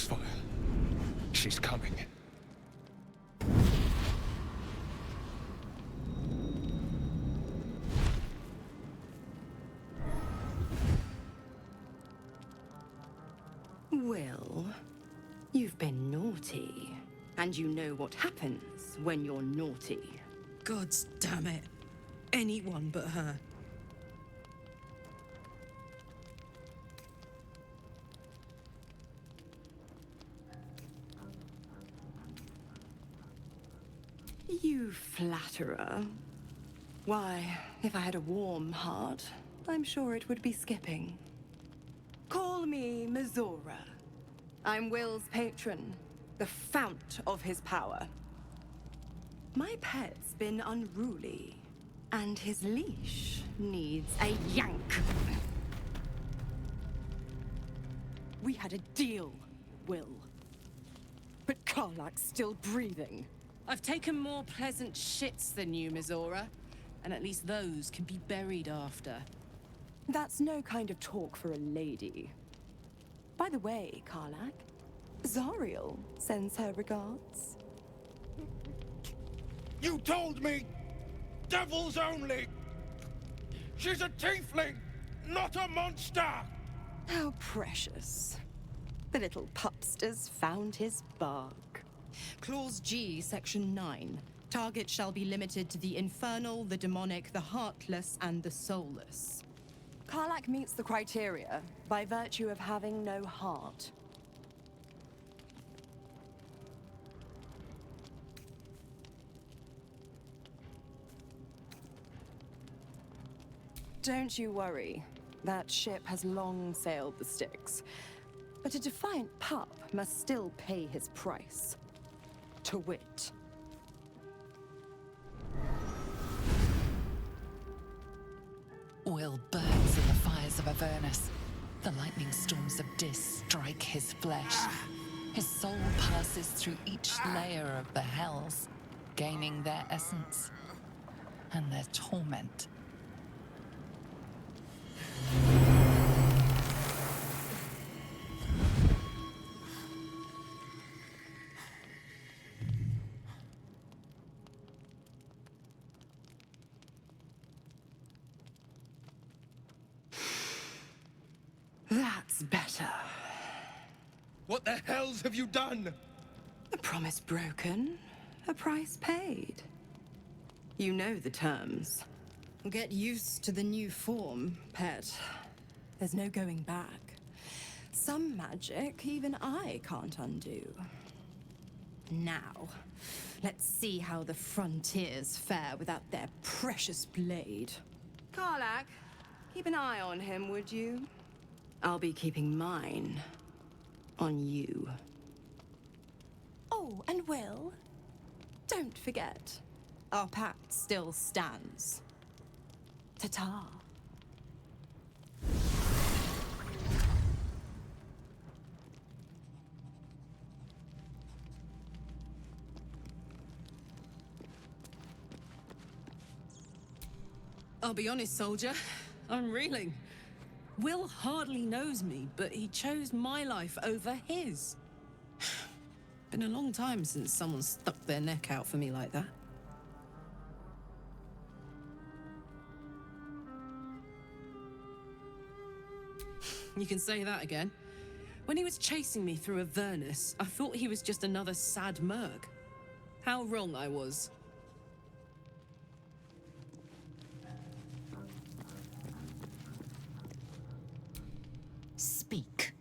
fire. She's coming. Wyll, you've been naughty. And you know what happens when you're naughty. Gods damn it. Anyone but her. You flatterer. Why, if I had a warm heart, I'm sure it would be skipping. Call me Mizora. I'm Wyll's patron, the fount of his power. My pet's been unruly, and his leash needs a yank. We had a deal, Wyll. But Karlach's still breathing. I've taken more pleasant shits than you, Mizora. And at least those can be buried after. That's no kind of talk for a lady. By the way, Karlach, Zariel sends her regards. You told me! Devils only! She's a tiefling, not a monster! How precious. The little pupster's found his bark. Clause G, Section 9. Target shall be limited to the infernal, the demonic, the heartless, and the soulless. Karlach meets the criteria by virtue of having no heart. Don't you worry. That ship has long sailed the Styx. But a defiant pup must still pay his price. To wit. Wyll burns in the fires of Avernus. The lightning storms of Dis strike his flesh. His soul passes through each layer of the hells, gaining their essence and their torment. That's better. What the hells have you done? A promise broken, a price paid. You know the terms. Get used to the new form, pet. There's no going back. Some magic even I can't undo. Now, let's see how the frontiers fare without their precious blade. Karlach, keep an eye on him, would you? I'll be keeping mine on you. Oh, and Wyll, don't forget, our pact still stands. Ta-ta. I'll be honest, soldier. I'm reeling. Wyll hardly knows me, but he chose my life over his. Been a long time since someone stuck their neck out for me like that. You can say that again. When he was chasing me through Avernus, I thought he was just another sad merc. How wrong I was. Speak.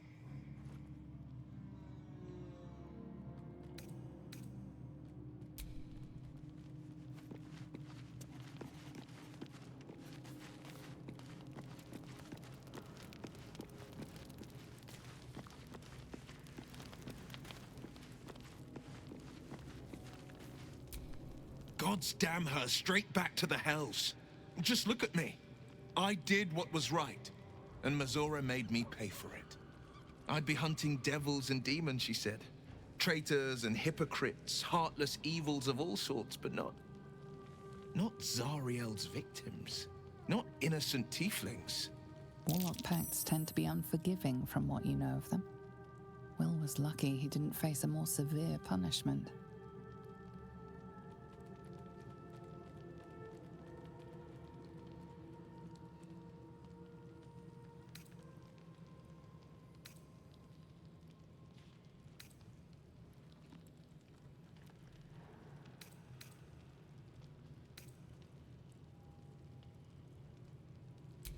Gods damn her, straight back to the hells. Just look at me. I did what was right, and Mizora made me pay for it. I'd be hunting devils and demons, she said. Traitors and hypocrites, heartless evils of all sorts, but not Zariel's victims. Not innocent tieflings. Warlock pacts tend to be unforgiving from what you know of them. Wyll was lucky he didn't face a more severe punishment.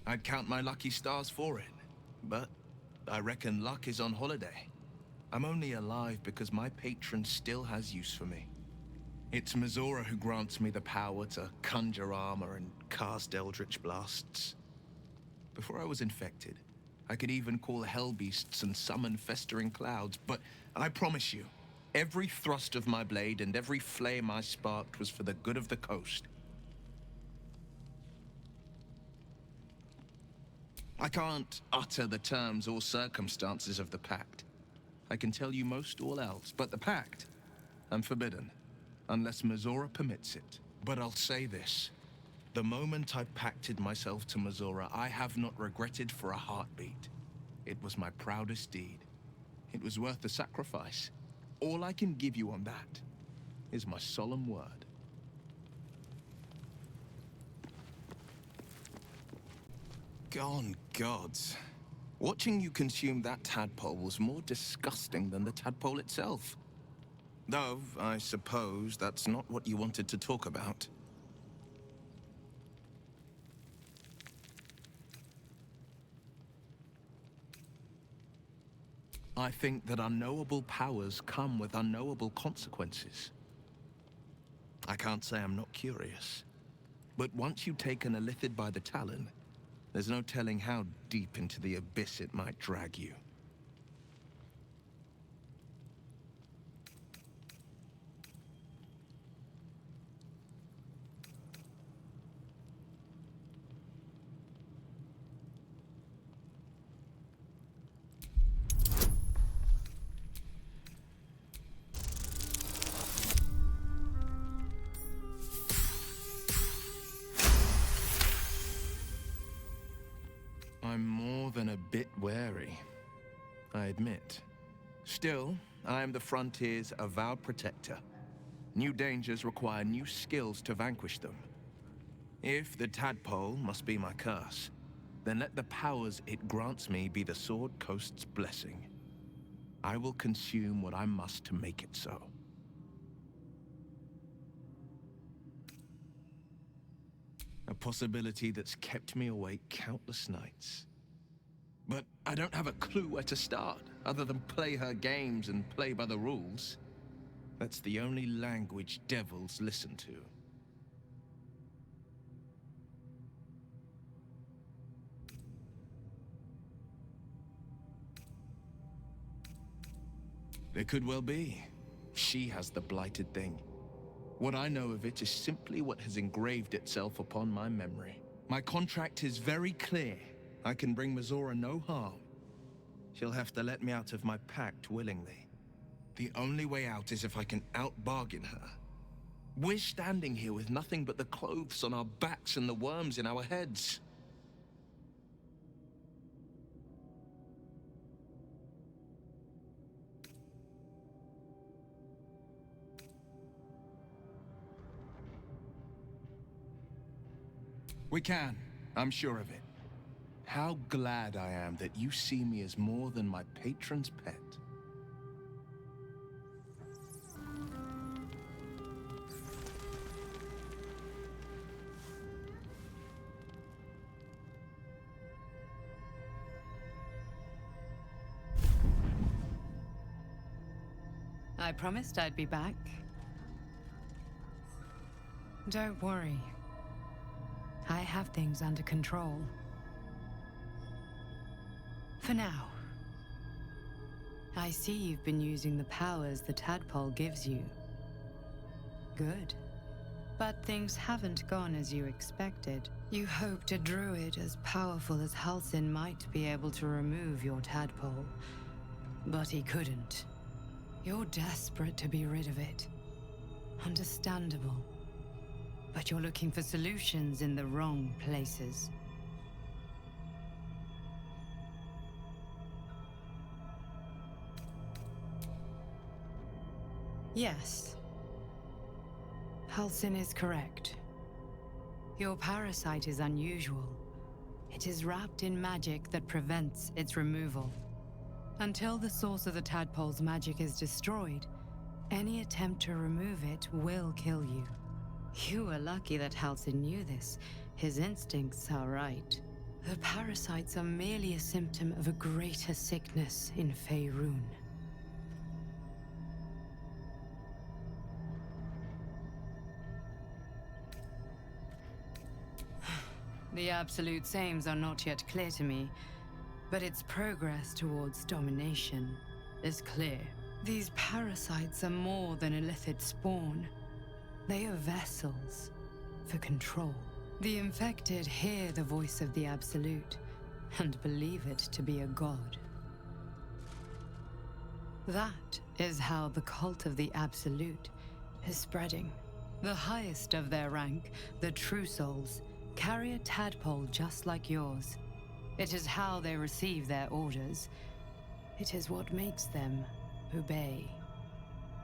I'd count my lucky stars for it, but I reckon luck is on holiday. I'm only alive because my patron still has use for me. It's Mizora who grants me the power to conjure armor and cast eldritch blasts. Before I was infected, I could even call hell beasts and summon festering clouds, but I promise you, every thrust of my blade and every flame I sparked was for the good of the coast. I can't utter the terms or circumstances of the pact. I can tell you most all else, but the pact, I'm forbidden, unless Mizora permits it. But I'll say this. The moment I pacted myself to Mizora, I have not regretted for a heartbeat. It was my proudest deed. It was worth the sacrifice. All I can give you on that is my solemn word. Gone gods. Watching you consume that tadpole was more disgusting than the tadpole itself. Though, I suppose that's not what you wanted to talk about. I think that unknowable powers come with unknowable consequences. I can't say I'm not curious, but once you've taken a lithid by the talon, there's no telling how deep into the abyss it might drag you. I'm more than a bit wary, I admit. Still, I am the Frontier's avowed protector. New dangers require new skills to vanquish them. If the tadpole must be my curse, then let the powers it grants me be the Sword Coast's blessing. I will consume what I must to make it so. A possibility that's kept me awake countless nights. But I don't have a clue where to start, other than play her games and play by the rules. That's the only language devils listen to. It could well be. She has the blighted thing. What I know of it is simply what has engraved itself upon my memory. My contract is very clear. I can bring Mizora no harm. She'll have to let me out of my pact willingly. The only way out is if I can out-bargain her. We're standing here with nothing but the clothes on our backs and the worms in our heads. We can. I'm sure of it. How glad I am that you see me as more than my patron's pet. I promised I'd be back. Don't worry. I have things under control. For now. I see you've been using the powers the tadpole gives you. Good. But things haven't gone as you expected. You hoped a druid as powerful as Halsin might be able to remove your tadpole, but he couldn't. You're desperate to be rid of it. Understandable. But you're looking for solutions in the wrong places. Yes. Halsin is correct. Your parasite is unusual. It is wrapped in magic that prevents its removal. Until the source of the tadpole's magic is destroyed, any attempt to remove it will kill you. You were lucky that Halsin knew this. His instincts are right. The parasites are merely a symptom of a greater sickness in Faerun. The Absolute's aims are not yet clear to me, but its progress towards domination is clear. These parasites are more than illithid spawn. They are vessels for control. The infected hear the voice of the Absolute and believe it to be a god. That is how the cult of the Absolute is spreading. The highest of their rank, the True Souls, carry a tadpole just like yours. It is how they receive their orders. It is what makes them obey.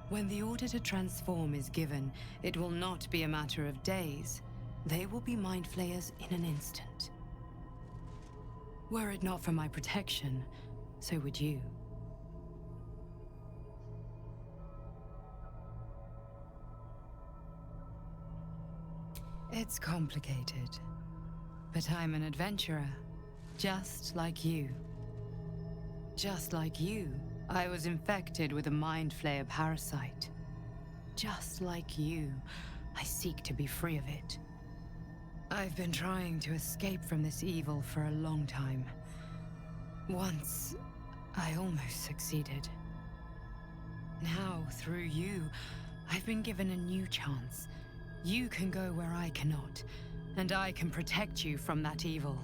When the order to transform is given, it will not be a matter of days. They will be mind flayers in an instant. Were it not for my protection, so would you. It's complicated, but I'm an adventurer, just like you. Just like you, I was infected with a mind flayer parasite. Just like you, I seek to be free of it. I've been trying to escape from this evil for a long time. Once, I almost succeeded. Now, through you, I've been given a new chance. You can go where I cannot, and I can protect you from that evil.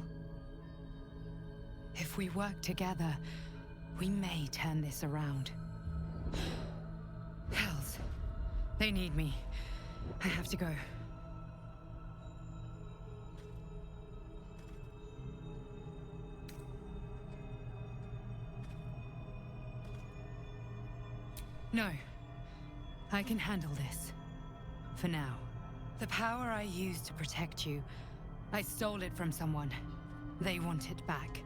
If we work together, we may turn this around. Hells, they need me. I have to go. No. I can handle this. For now. The power I used to protect you, I stole it from someone. They want it back.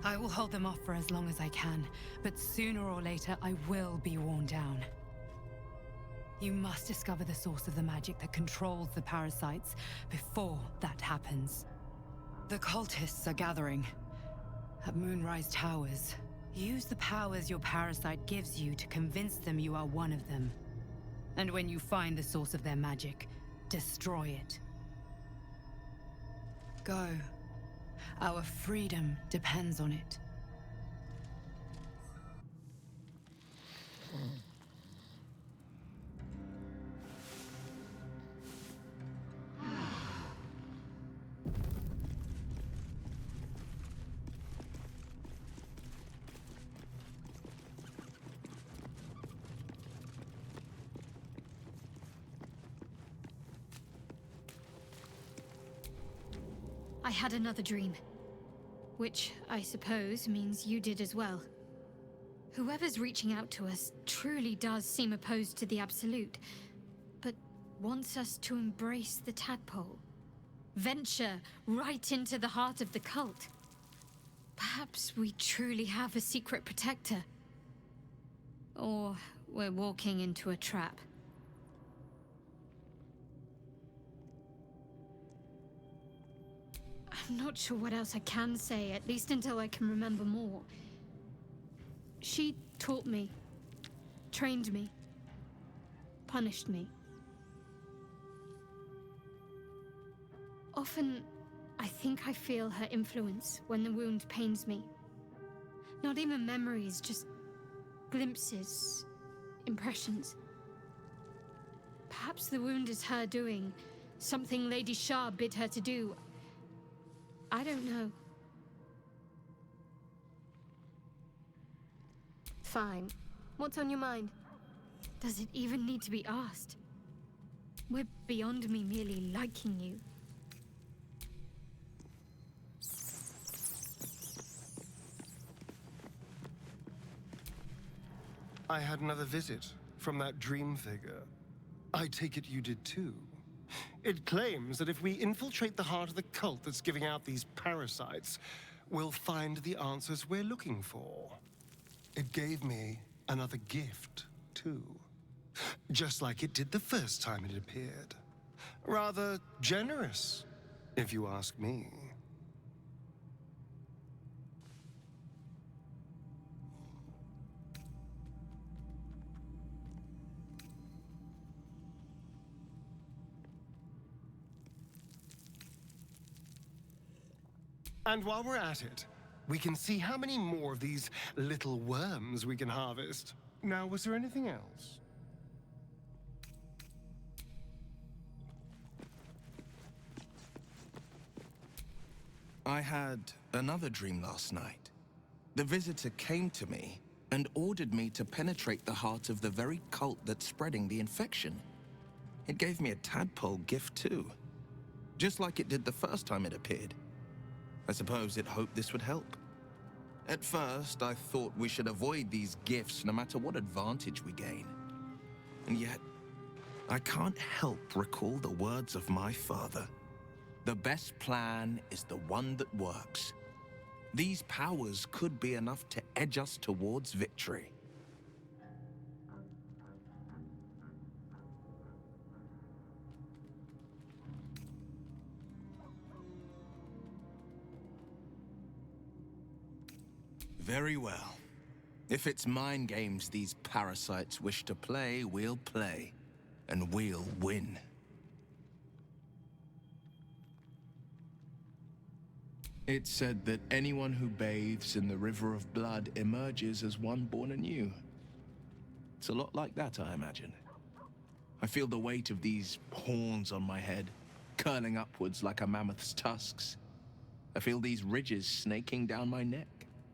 I will hold them off for as long as I can, but sooner or later I will be worn down. You must discover the source of the magic that controls the parasites before that happens. The cultists are gathering at Moonrise Towers. Use the powers your parasite gives you to convince them you are one of them. And when you find the source of their magic, destroy it. Go. Our freedom depends on it. I had another dream. Which, I suppose, means you did as well. Whoever's reaching out to us truly does seem opposed to the Absolute, but wants us to embrace the tadpole. Venture right into the heart of the cult. Perhaps we truly have a secret protector. Or we're walking into a trap. I'm not sure what else I can say, at least until I can remember more. She taught me, trained me, punished me. Often, I think I feel her influence when the wound pains me. Not even memories, just glimpses, impressions. Perhaps the wound is her doing, something Lady Shar bid her to do. I don't know. Fine. What's on your mind? Does it even need to be asked? We're beyond me merely liking you. I had another visit from that dream figure. I take it you did too. It claims that if we infiltrate the heart of the cult that's giving out these parasites, we'll find the answers we're looking for. It gave me another gift, too. Just like it did the first time it appeared. Rather generous, if you ask me. And while we're at it, we can see how many more of these little worms we can harvest. Now, was there anything else? I had another dream last night. The visitor came to me and ordered me to penetrate the heart of the very cult that's spreading the infection. It gave me a tadpole gift too, just like it did the first time it appeared. I suppose it hoped this would help. At first, I thought we should avoid these gifts no matter what advantage we gain. And yet, I can't help recall the words of my father. The best plan is the one that works. These powers could be enough to edge us towards victory. Very well. If it's mind games these parasites wish to play, we'll play. And we'll win. It's said that anyone who bathes in the river of blood emerges as one born anew. It's a lot like that, I imagine. I feel the weight of these horns on my head, curling upwards like a mammoth's tusks. I feel these ridges snaking down my neck.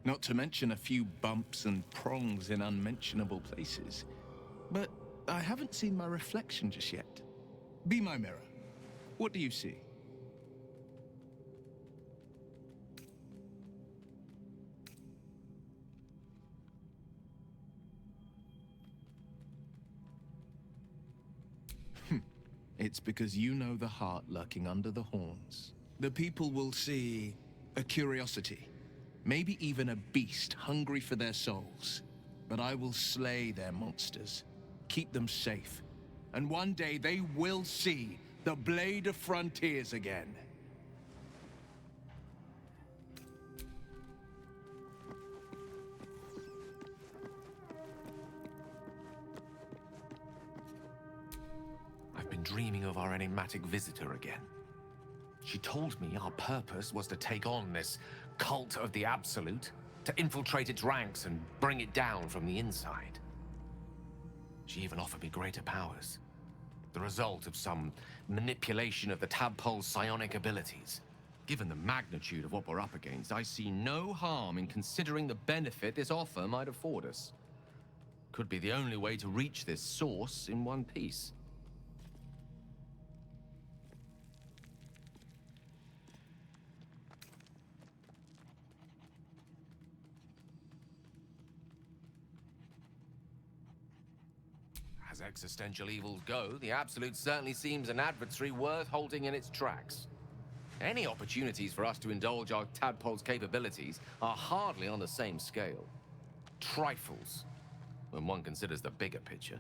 Not to mention a few bumps and prongs in unmentionable places. But I haven't seen my reflection just yet. Be my mirror. What do you see? It's because you know the heart lurking under the horns. The people will see a curiosity. Maybe even a beast hungry for their souls. But I will slay their monsters, keep them safe. And one day they will see the Blade of Frontiers again. I've been dreaming of our enigmatic visitor again. She told me our purpose was to take on this cult of the Absolute, to infiltrate its ranks and bring it down from the inside. She even offered me greater powers, the result of some manipulation of the tadpole's psionic abilities. Given the magnitude of what we're up against, I see no harm in considering the benefit this offer might afford us. Could be the only way to reach this source in one piece. As existential evils go, the Absolute certainly seems an adversary worth halting in its tracks. Any opportunities for us to indulge our tadpole's capabilities are hardly on the same scale. Trifles, when one considers the bigger picture.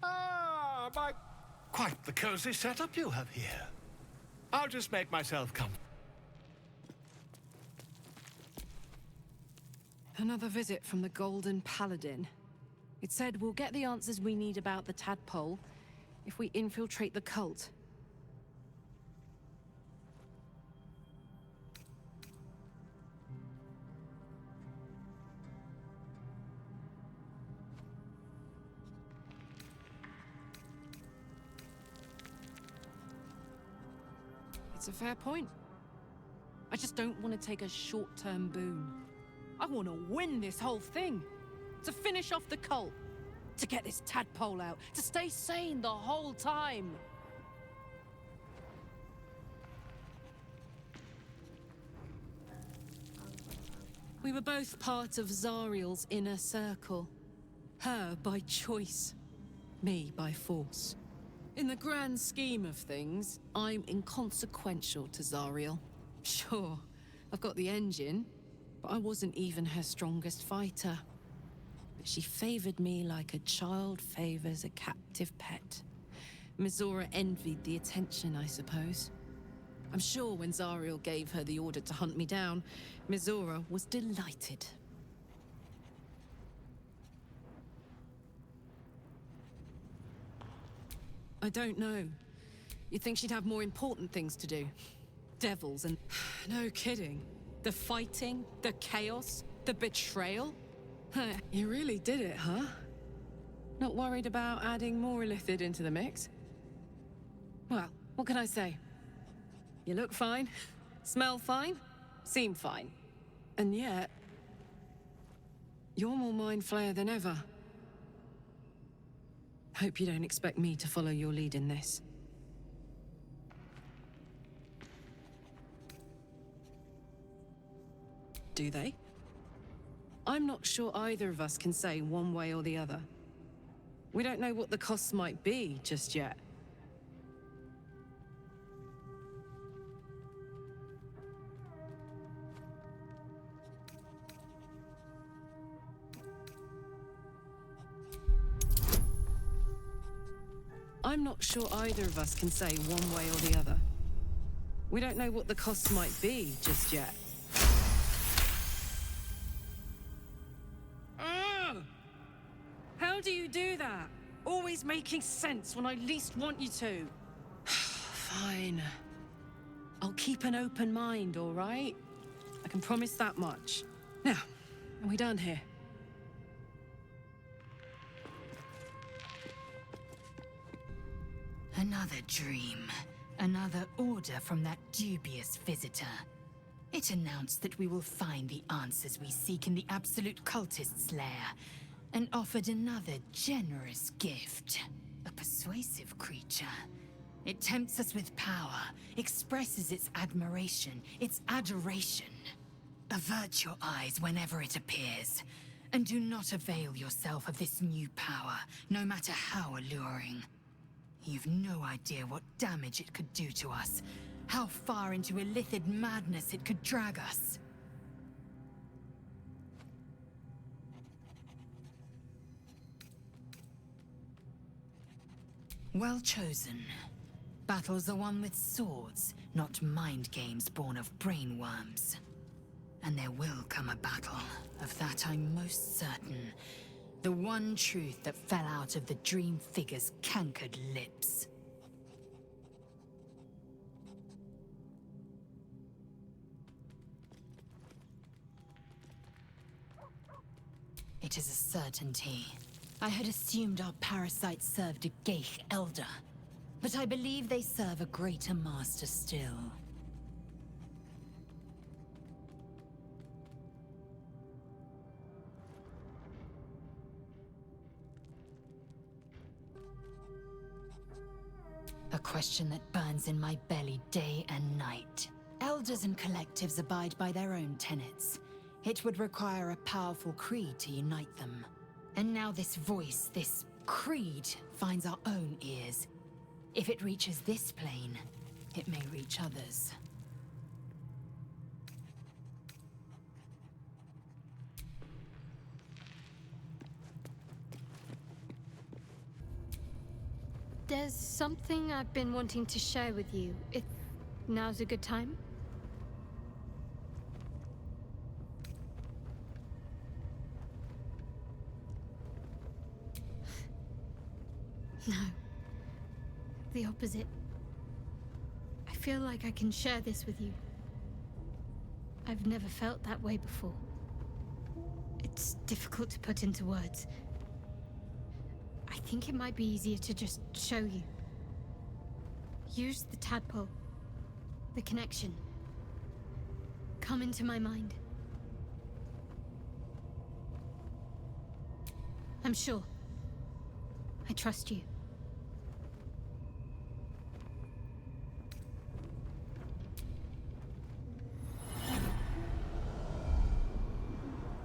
Ah, my... Quite the cozy setup you have here. I'll just make myself comfortable. Another visit from the Golden Paladin. It said we'll get the answers we need about the tadpole if we infiltrate the cult. It's a fair point. I just don't want to take a short-term boon. I want to win this whole thing. To finish off the cult. To get this tadpole out, to stay sane the whole time. We were both part of Zariel's inner circle. Her by choice, me by force. In the grand scheme of things, I'm inconsequential to Zariel. Sure, I've got the engine, but I wasn't even her strongest fighter. But she favored me like a child favors a captive pet. Mizora envied the attention, I suppose. I'm sure when Zariel gave her the order to hunt me down, Mizora was delighted. I don't know. You'd think she'd have more important things to do. Devils and... No kidding. The fighting, the chaos, the betrayal. You really did it, huh? Not worried about adding more illithid into the mix? Well, what can I say? You look fine, smell fine, seem fine. And yet... you're more mind flayer than ever. Hope you don't expect me to follow your lead in this. Do they? I'm not sure either of us can say one way or the other. We don't know what the costs might be just yet. I'm not sure either of us can say one way or the other. We don't know what the costs might be just yet. How do you do that? Always making sense when I least want you to. Fine. I'll keep an open mind, all right? I can promise that much. Now, are we done here? Another dream. Another order from that dubious visitor. It announced that we will find the answers we seek in the Absolute Cultist's lair, and offered another generous gift. A persuasive creature. It tempts us with power, expresses its admiration, its adoration. Avert your eyes whenever it appears, and do not avail yourself of this new power, no matter how alluring. You've no idea what damage it could do to us, how far into illithid madness it could drag us. Well chosen. Battles are won with swords, not mind games born of brainworms. And there will come a battle, of that I'm most certain. The one truth that fell out of the dream figure's cankered lips. It is a certainty. I had assumed our parasites served a Geich elder, but I believe they serve a greater master still. A question that burns in my belly day and night. Elders and collectives abide by their own tenets. It would require a powerful creed to unite them. And now this voice, this creed, finds our own ears. If it reaches this plane, it may reach others. There's something I've been wanting to share with you, if now's a good time. No. The opposite. I feel like I can share this with you. I've never felt that way before. It's difficult to put into words. I think it might be easier to just show you. Use the tadpole. The connection. Come into my mind. I'm sure. trust you.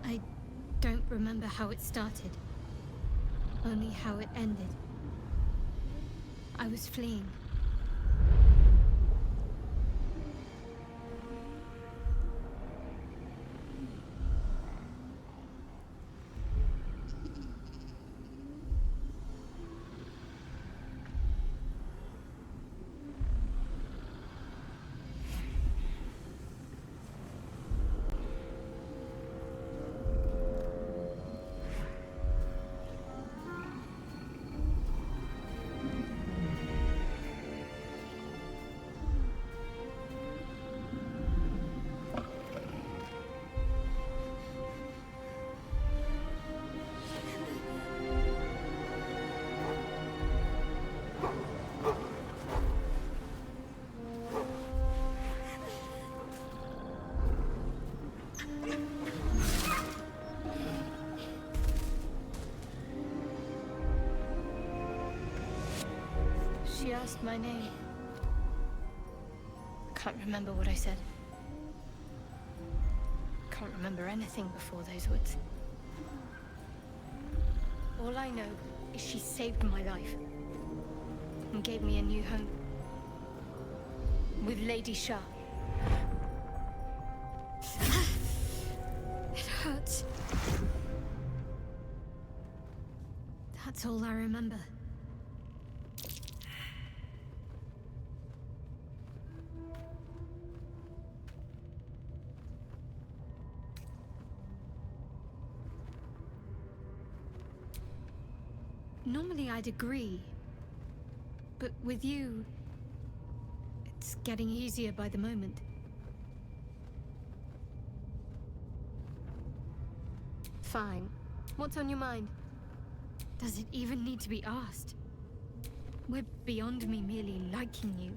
I don't remember how it started. Only how it ended. I was fleeing. She asked my name. Can't remember what I said. Can't remember anything before those words. All I know is she saved my life and gave me a new home with Lady Shar. It hurts. That's all I remember. Normally I'd agree, but with you, it's getting easier by the moment. Fine. What's on your mind? Does it even need to be asked? We're beyond me merely liking you.